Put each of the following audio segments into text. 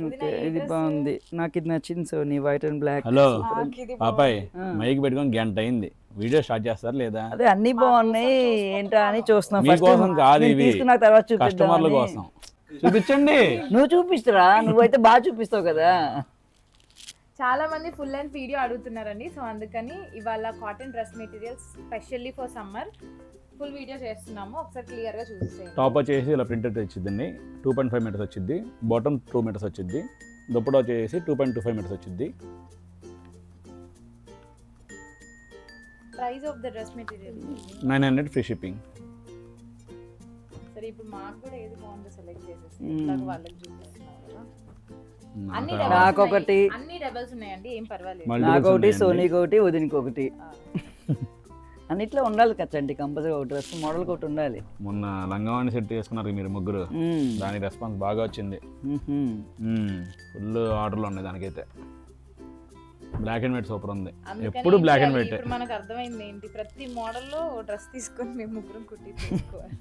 Okay, ఇది బాగుంది, నాకు ఇది నచ్చింది. Sony white and black. Hello పాపాయ్, మైక్ పెట్టుకొని గంట అయింది, వీడియో స్టార్ట్ చేస్తారు లేదా? అదే అన్ని బాగున్నాయి ఏంటా అని చూస్తున్నాం. మీకోసం కాదు, ఇవి తీసుకున్న తర్వాత కస్టమర్ల చూపిద్దామని. కోసం. చూపించండి. నువ్వు చూపిస్తురా, నువ్వైతే బాగా చూపిస్తావు కదా. చాలా మంది ఫుల్ లెంత్ వీడియో అడుగుతున్నారండి, సో అందుకని ఇవాళ cotton dress materials specially for summer full video చేస్తున్నాము. ఒకసారి క్లియర్ గా చూసేయండి. టాప్ వచ్చేసి ఇలా ప్రింటెడ్ వచ్చిందండి, 2.5 మీటర్స్ వచ్చింది. బాటమ్ 2 మీటర్స్ వచ్చింది. దుప్పటా వచ్చేసి 2.25 మీటర్స్ వచ్చింది. Price of the dress material 900 free shipping. సరే, ఇప్పుడు మాకు కూడా ఏది బాగుందో సెలెక్ట్ చేసేసి ఇట్లాగ వాళ్ళకి చూపిస్తున్నాం కదా. అన్ని నాకొకటి, అన్ని డబల్స్ ఉన్నాయండి, ఏం పర్వాలేదు. నాకొకటి, సోనీకి ఒకటి, వదినికి ఒకటి. అన్నిట్లో ఉండాలి కదండి, కంపల్సరీ ఒక డ్రెస్ మోడల్కి ఒకటి ఉండాలి. మొన్న లంగావాణి సెట్ చేసుకున్నారు మీరు ముగ్గురు, దాని రెస్పాన్స్ బాగా వచ్చింది. ఫుల్ ఆర్డర్లు ఉన్నాయి దానికైతే. బ్లాక్ అండ్ వైట్ సూపర్ ఉంది, ఎప్పుడు బ్లాక్ అండ్ వైట్. ఇప్పుడు మనకు అర్థమైంది ఏంటి, ప్రతి మోడల్లో డ్రెస్ తీసుకొని మేము ముగ్గురం కుట్టి తీసుకోవాలి.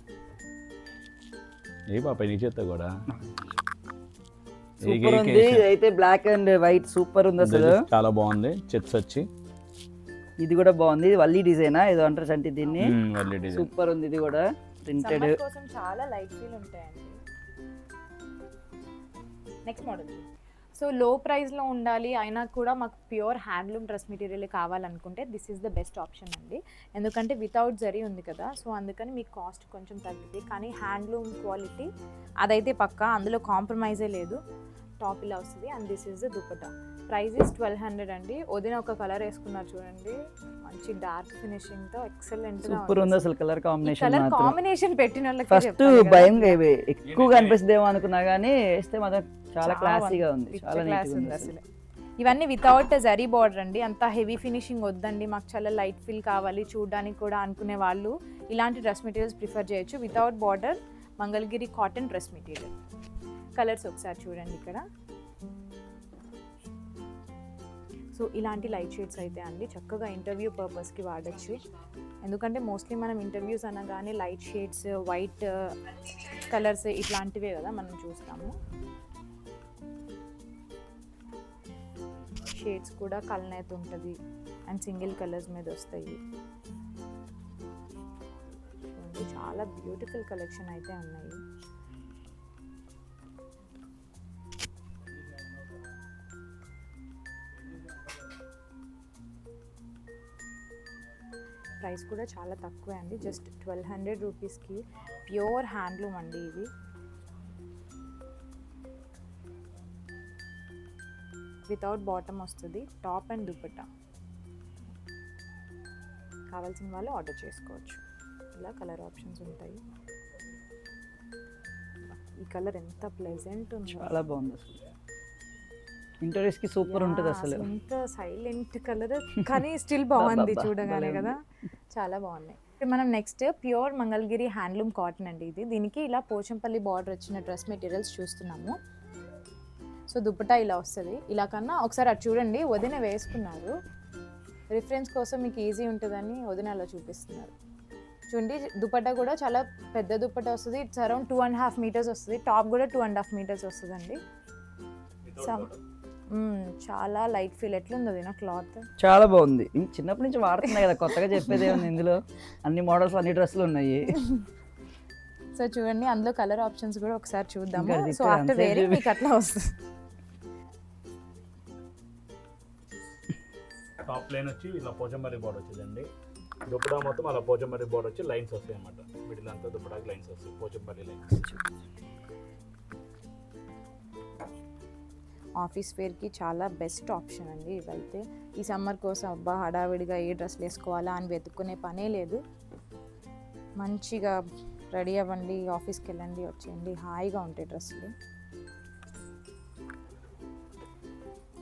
ఏ పాప నీ చేత కూడా సూపర్ ఉంది. అయితే బ్లాక్ అండ్ వైట్ సూపర్ ఉంది అసలు, చాలా బాగుంది. చెక్స్ వచ్చి ఇది కూడా బాగుంది. ఇది వల్లీ డిజైనా ఏదో అంటారు అంటే దీన్ని, వల్లీ డిజైన్ సూపర్ ఉంది. ఇది కూడా ప్రింటెడ్ కోసం చాలా లైట్ ఫీల్ ఉంటాయండి. Next model. సో లో ప్రైస్లో ఉండాలి అయినా కూడా మాకు ప్యూర్ హ్యాండ్లూమ్ డ్రెస్ మెటీరియల్ కావాలనుకుంటే this is the best option అండి. ఎందుకంటే వితౌట్ జరీ ఉంది కదా, సో అందుకని మీకు కాస్ట్ కొంచెం తగ్గుతుంది. కానీ హ్యాండ్లూమ్ క్వాలిటీ అదైతే పక్కా, అందులో కాంప్రమైజే లేదు. టాప్ ఇలా వస్తుంది and this is the dupatta. Price is 1200 అండి. వదిన ఒక కలర్ వేసుకున్నారు చూడండి, మంచి డార్క్ ఫినిషింగ్ తో ఎక్సలెంట్ గా సూపర్ ఉంది అసలు. కలర్ కాంబినేషన్ కలర్ కాంబినేషన్ పెట్టిన వాళ్ళకి ఫస్ట్ భయం ఎక్కువగా అనిపిస్తుందేమో అనుకున్నా కానీ వేస్తే మాత్రం చాలా క్లాసీగా ఉంది, చాలా నీట్గా ఉంది అసలు. ఇవన్నీ వితౌట్ జరీ బార్డర్ అండి, అంత హెవీ ఫినిషింగ్ వద్దండి, మాకు చాలా లైట్ ఫీల్ కావాలి చూడడానికి కూడా అనుకునే వాళ్ళు ఇలాంటి డ్రెస్ మెటీరియల్స్ ప్రిఫర్ చేయొచ్చు. Without border Mangalagiri cotton dress material. Colours ఒకసారి చూడండి ఇక్కడ. సో ఇలాంటి లైట్ షేడ్స్ అయితే అండి చక్కగా ఇంటర్వ్యూ పర్పస్కి వాడచ్చు. ఎందుకంటే మోస్ట్లీ మనం ఇంటర్వ్యూస్ అనగానే లైట్ షేడ్స్, వైట్ కలర్స్ ఇట్లాంటివే కదా మనం చూస్తాము. షేడ్స్ కూడా కలనైతే ఉంటుంది అండ్ సింగిల్ కలర్స్ మీద వస్తాయి. చాలా బ్యూటిఫుల్ కలెక్షన్ అయితే ఉన్నాయి. ప్రైస్ కూడా చాలా తక్కువే అండి, జస్ట్ 1200 రూపీస్కి ప్యూర్ హ్యాండ్లూమ్ అండి ఇది. వితౌట్ బాటమ్ వస్తుంది, టాప్ అండ్ దుపట్టా. కావాల్సిన వాళ్ళు ఆర్డర్ చేసుకోవచ్చు. ఇలా కలర్ ఆప్షన్స్ ఉంటాయి. ఈ కలర్ ఎంత ప్లెజెంట్ ఉంది, చాలా బాగుంది అసలు. ఇంటర్వ్యూస్ కి సూపర్ ఉంటుంది అసలు. ఎంత సైలెంట్ కలర్ కానీ స్టిల్ బాగుంది చూడగానే కదా, చాలా బాగున్నాయి. మనం next pure Mangalagiri handloom cotton అండి ఇది. దీనికి ఇలా పోచంపల్లి బార్డర్ వచ్చిన డ్రెస్ మెటీరియల్స్ చూస్తున్నాము. సో దుపట్టా ఇలా వస్తుంది. ఇలా కన్నా ఒకసారి అటు చూడండి, వదిన వేసుకున్నారు, రిఫరెన్స్ కోసం మీకు ఈజీ ఉంటుందని వదిన అలా చూపిస్తున్నారు. చూడండి దుపట్టా కూడా చాలా పెద్ద దుపట్టా వస్తుంది. ఇట్స్ అరౌండ్ 2.5 మీటర్స్ వస్తుంది. టాప్ కూడా 2.5 మీటర్స్ వస్తుందండి. చాలా లైట్ ఫీల్. ఎట్లుంది అది నా క్లాత్? చాలా బాగుంది. చిన్నప్పటి నుంచి వాడుతున్నాయి కదా, కొత్తగా చెప్పేది ఏముంది ఇందులో. అన్ని మోడల్స్, అన్ని డ్రెస్సులు ఉన్నాయి. సో చూడండి అందులో కలర్ ఆప్షన్స్ కూడా ఒకసారి చూద్దాము. సో ఆఫ్టర్ వేరింగ్ మీకు అట్లా వస్తుంది. టాప్ ప్లేన్ వచ్చి ఇలా పోచంపల్లి బోర్డర్ వచ్చిందండి. దుప్పటా మొత్తం అలా పోచంపల్లి బోర్డర్ వచ్చి లైన్స్ వస్తాయి అన్నమాట. మిడిల్ అంతా దుప్పటాకి లైన్స్ వస్తాయి, పోచంపల్లి లైన్స్. ఆఫీస్ వేర్కి చాలా బెస్ట్ ఆప్షన్ అండి ఇవైతే. ఈ సమ్మర్ కోసం అబ్బా హడావిడిగా ఏ డ్రెస్లు వేసుకోవాలా అని వెతుక్కునే పనే లేదు. మంచిగా రెడీ అవ్వండి, ఆఫీస్కి వెళ్ళండి, వచ్చేయండి, హాయిగా ఉంటాయి డ్రెస్సులు.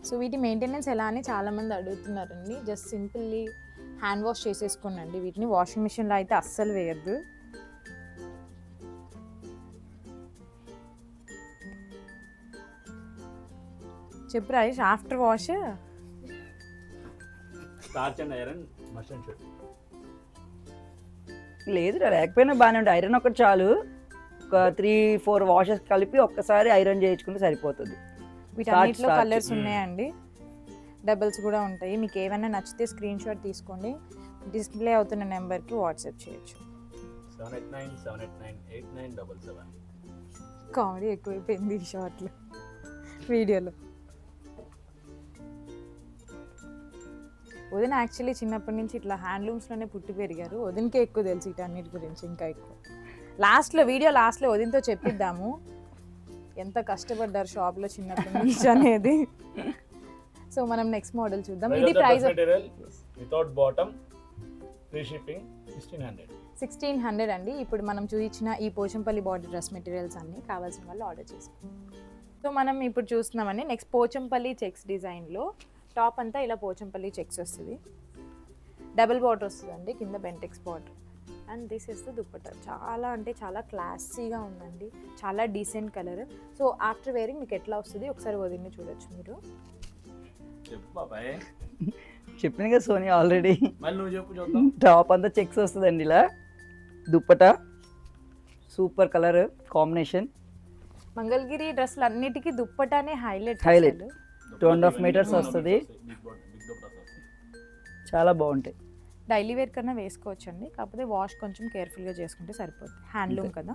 సో వీటి మెయింటెనెన్స్ ఎలా అని చాలామంది అడుగుతున్నారండి. జస్ట్ సింపుల్లీ హ్యాండ్ వాష్ చేసేసుకోండి వీటిని. వాషింగ్ మిషన్లో అయితే అస్సలు వేయద్దు. చెప్పు Rajesh, after wash starch and iron must and should. లేదు లేకపోయినా బాగానే ఉంటుంది. ఐరన్ ఒకటి చాలు, ఒక 3-4 వాషెస్ కలిపి ఒక్కసారి ఐరన్ చేయించుకుంటే సరిపోతుంది. వీటన్నిటిలో Starch. కలర్స్ ఉన్నాయండి, డబల్స్ కూడా ఉంటాయి. మీకు ఏమైనా నచ్చితే స్క్రీన్ షాట్ తీసుకోండి, డిస్ప్లే అవుతున్న నెంబర్కి వాట్సాప్ చేయొచ్చు. 789 కామెడీ ఎక్కువైపోయింది ఈ షార్ట్లో వీడియోలో. వదిన యాక్చువల్లీ చిన్నప్పటి నుంచి ఇట్లా హ్యాండ్లూమ్స్లోనే పుట్టి పెరిగారు. వదినకే ఎక్కువ తెలుసు వీటన్నిటి గురించి, ఇంకా ఎక్కువ. వీడియో లాస్ట్లో వదినతో చెప్పిద్దాము ఎంత కష్టపడ్డారు షాప్లో చిన్నప్పటి నుంచి అనేది. సో మనం నెక్స్ట్ మోడల్ చూద్దాం. ఇది price without bottom, free shipping 1600 అండి. ఇప్పుడు మనం చూపించిన ఈ పోచంపల్లి బార్డర్ డ్రెస్ మెటీరియల్స్ అన్నీ కావాల్సిన వాళ్ళు ఆర్డర్ చేసుకోండి. సో మనం ఇప్పుడు చూస్తున్నామండి నెక్స్ట్ పోచంపల్లి చెక్స్ డిజైన్లో. టాప్ అంతా ఇలా పోచంపల్లి చెక్స్ వస్తుంది, డబుల్ బార్డర్ వస్తుందండి, కింద Bentex border. And this is the dupatta. చాలా అంటే చాలా క్లాసీగా ఉందండి, చాలా decent colour. So after wearing మీకు ఎట్లా వస్తుంది ఒకసారి వదిలిని చూడొచ్చు మీరు. చెప్పిన కదా సోనీ ఆల్రెడీ. నువ్వు చెప్పు చూద్దాం. టాప్ అంతా చెక్స్ వస్తుందండి, ఇలా dupatta super colour combination. Mangalagiri డ్రెస్లు అన్నిటికీ దుప్పటానే హైలైట్. 2.5 meters వస్తుంది, చాలా బాగుంటాయి. డైలీ వేర్ కన్నా వేసుకోవచ్చండి, కాకపోతే వాష్ కొంచెం కేర్ఫుల్గా చేసుకుంటే సరిపోతుంది, హ్యాండ్లూమ్ కదా.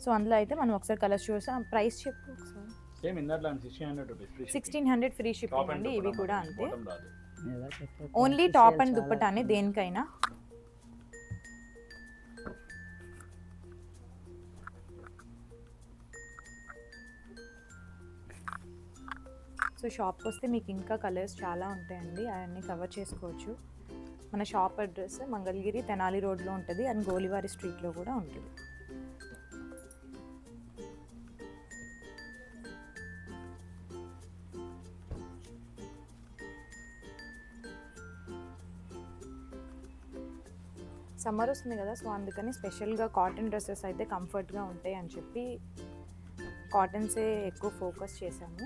సో అందులో అయితే మనం ఒకసారి కలర్స్ చూసాం. ప్రైస్ చెప్పు ఒకసారి. 1600 ఫ్రీ షిప్పింగ్ అండి. ఇవి కూడా అంతే, ఓన్లీ టాప్ అండ్ దుప్పటానే దేనికైనా. సో షాప్కి వస్తే మీకు ఇంకా కలర్స్ చాలా ఉంటాయండి, అవన్నీ కవర్ చేసుకోవచ్చు. మన షాప్ అడ్రస్ మంగళగిరి తెనాలి రోడ్లో ఉంటుంది అండ్ గోలివారి స్ట్రీట్లో కూడా ఉంటుంది. సమ్మర్ వస్తుంది కదా, సో అందుకని స్పెషల్గా కాటన్ డ్రెస్సెస్ అయితే కంఫర్ట్గా ఉంటాయి అని చెప్పి కాటన్సే ఎక్కువ ఫోకస్ చేశాము.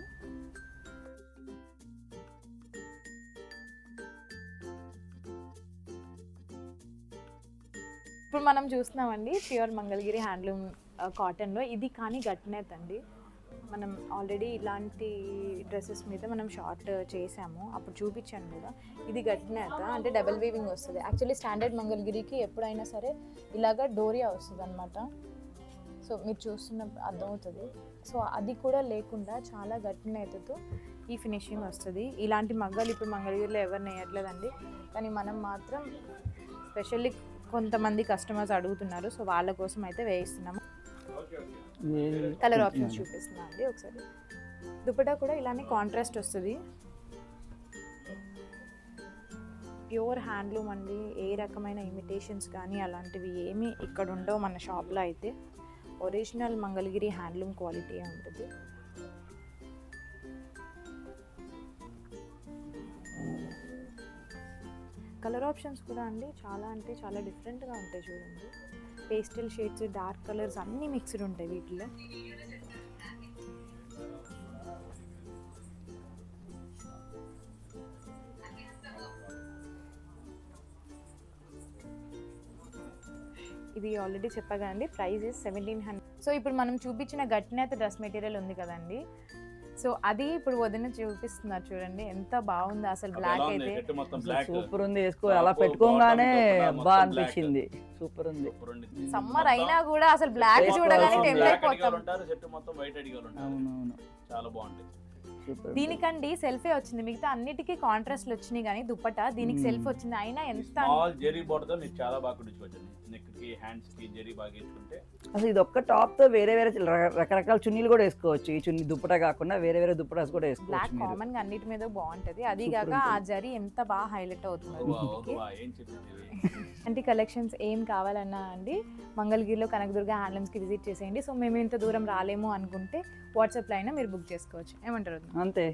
ఇప్పుడు మనం చూస్తున్నామండి ప్యూర్ మంగళగిరి హ్యాండ్లూమ్ కాటన్లో. ఇది కానీ గట్నెత్ అండి. మనం ఆల్రెడీ ఇలాంటి డ్రెస్సెస్ మీద మనం షార్ట్ చేసాము, అప్పుడు చూపించాను కూడా. ఇది గట్నెత్ అంటే డబల్ వీవింగ్ వస్తుంది. యాక్చువల్లీ స్టాండర్డ్ మంగళగిరికి ఎప్పుడైనా సరే ఇలాగ డోరియా వస్తుంది అనమాట. సో మీరు చూస్తున్న అర్థమవుతుంది. సో అది కూడా లేకుండా చాలా గట్నెత్తో ఈ ఫినిషింగ్ వస్తుంది. ఇలాంటి మగ్గాలు ఇప్పుడు మంగళగిరిలో ఎవరు నేయట్లేదండి, కానీ మనం మాత్రం స్పెషల్లీ కొంతమంది కస్టమర్స్ అడుగుతున్నారు, సో వాళ్ళ కోసం అయితే వేయిస్తున్నాము. కలర్ ఆప్షన్స్ చూపిస్తున్నా అండి ఒకసారి. దుపట్టా కూడా ఇలానే కాంట్రాస్ట్ వస్తుంది, ప్యూర్ హ్యాండ్లూమ్ అండి. ఏ రకమైన ఇమిటేషన్స్ కానీ అలాంటివి ఏమీ ఇక్కడ ఉండవు మన షాప్లో అయితే. ఒరిజినల్ మంగళగిరి హ్యాండ్లూమ్ క్వాలిటీ ఉంటుంది. కలర్ ఆప్షన్స్ కూడా అండి చాలా అంటే చాలా డిఫరెంట్గా ఉంటాయి చూడండి. పేస్టల్ షేడ్స్, డార్క్ కలర్స్ అన్నీ మిక్స్డ్ ఉంటాయి వీటిలో. ఇది ఆల్రెడీ చెప్పగా అండి, ప్రైస్ ఇస్ 1700. సో ఇప్పుడు మనం చూపించిన గట్నెత్ డ్రెస్ మెటీరియల్ ఉంది కదండి, సో అది ఇప్పుడు వదిన చూపిస్తున్నారు చూడండి, ఎంత బాగుంది అసలు. బ్లాక్ అయితే సూపర్ ఉంది, వేసుకో అలా పెట్టుకోగానే బాగా అనిపించింది. సూపర్ ఉంది. సమ్మర్ అయినా కూడా అసలు బ్లాక్ చూడగానే టెంప్ట్ అయిపోతాం. అవునవును, చాలా బాగుంది. దీనికండి సెల్ఫే వచ్చింది, మిగతా అన్నిటికీ కాంట్రాస్ట్ వచ్చినాయి, కానీ దుపట్టా దీనికి సెల్ఫ్ వచ్చింది. అయినా ఎంత జెరీ బోర్డర్ తో చాలా బాగా కుట్టించుకోవచ్చు. నెక్ కి, హ్యాండ్స్ కి జెరీ బాగా వేసుకుంటే అసలు ఇది ఒక్క టాప్ తో వేరే వేరే రకరకాల చున్నీలు కూడా వేసుకోవచ్చు. ఈ చున్నీ దుప్పటా కాకుండా వేరే వేరే దుప్పటాస్ కూడా వేసుకోవచ్చు. బ్లాక్ కామన్ గా అన్నిటి మీద బాగుంటది. అది కాక ఆ జరీ ఎంత బాగా హైలైట్ అవుతుంది. అంటే కలెక్షన్స్ ఏం కావాలన్నా అండి మంగళగిరిలో కనకదుర్గ హ్యాండ్లూమ్స్ కి విజిట్ చేసేయండి. సో మేము ఇంత దూరం రాలేము అనుకుంటే వాట్సాప్ లో అయినా మీరు బుక్ చేసుకోవచ్చు. ఏమంటారు? అంతే.